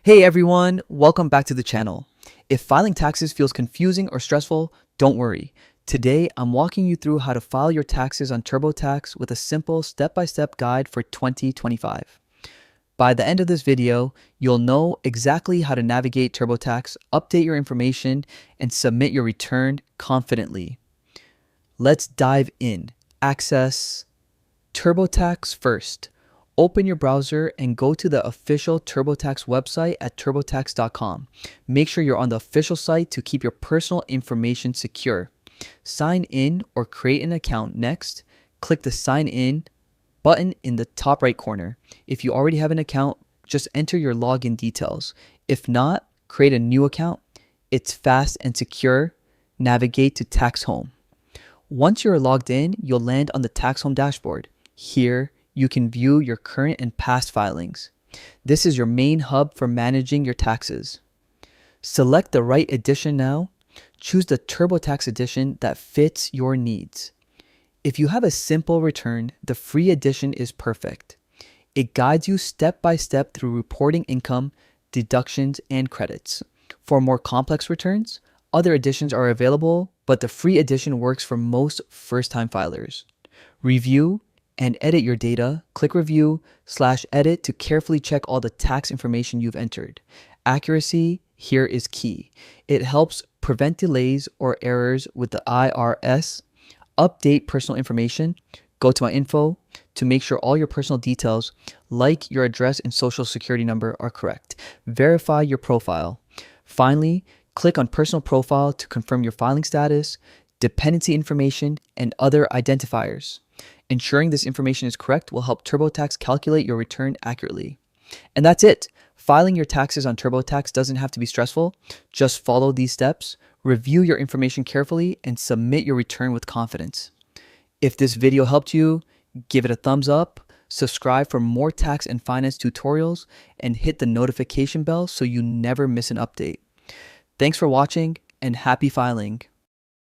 Hey everyone, welcome back to the channel. If filing taxes feels confusing or stressful, don't worry. Today, I'm walking you through how to file your taxes on TurboTax with a simple step-by-step guide for 2025. By the end of this video, you'll know exactly how to navigate TurboTax, update your information, and submit your return confidently. Let's dive in. Access TurboTax first. Open your browser and go to the official TurboTax website at turbotax.com. Make sure you're on the official site to keep your personal information secure. Sign in or create an account next. Click the Sign In button in the top right corner. If you already have an account, just enter your login details. If not, create a new account. It's fast and secure. Navigate to Tax Home. Once you're logged in, you'll land on the Tax Home dashboard. Here, you can view your current and past filings. This is your main hub for managing your taxes. Select the right edition now. Choose the TurboTax edition that fits your needs. If you have a simple return, the free edition is perfect. It guides you step by step through reporting income, deductions, and credits. For more complex returns, other editions are available, but the free edition works for most first-time filers. Review and edit your data. Click Review/Edit to carefully check all the tax information you've entered. Accuracy here is key. It helps prevent delays or errors with the IRS. Update personal information. Go to My Info to make sure all your personal details, like your address and social security number, are correct. Verify your profile. Finally, click on Personal Profile to confirm your filing status, dependency information, and other identifiers. Ensuring this information is correct will help TurboTax calculate your return accurately. And that's it. Filing your taxes on TurboTax doesn't have to be stressful. Just follow these steps, review your information carefully, and submit your return with confidence. If this video helped you, give it a thumbs up, subscribe for more tax and finance tutorials, and hit the notification bell so you never miss an update. Thanks for watching and happy filing.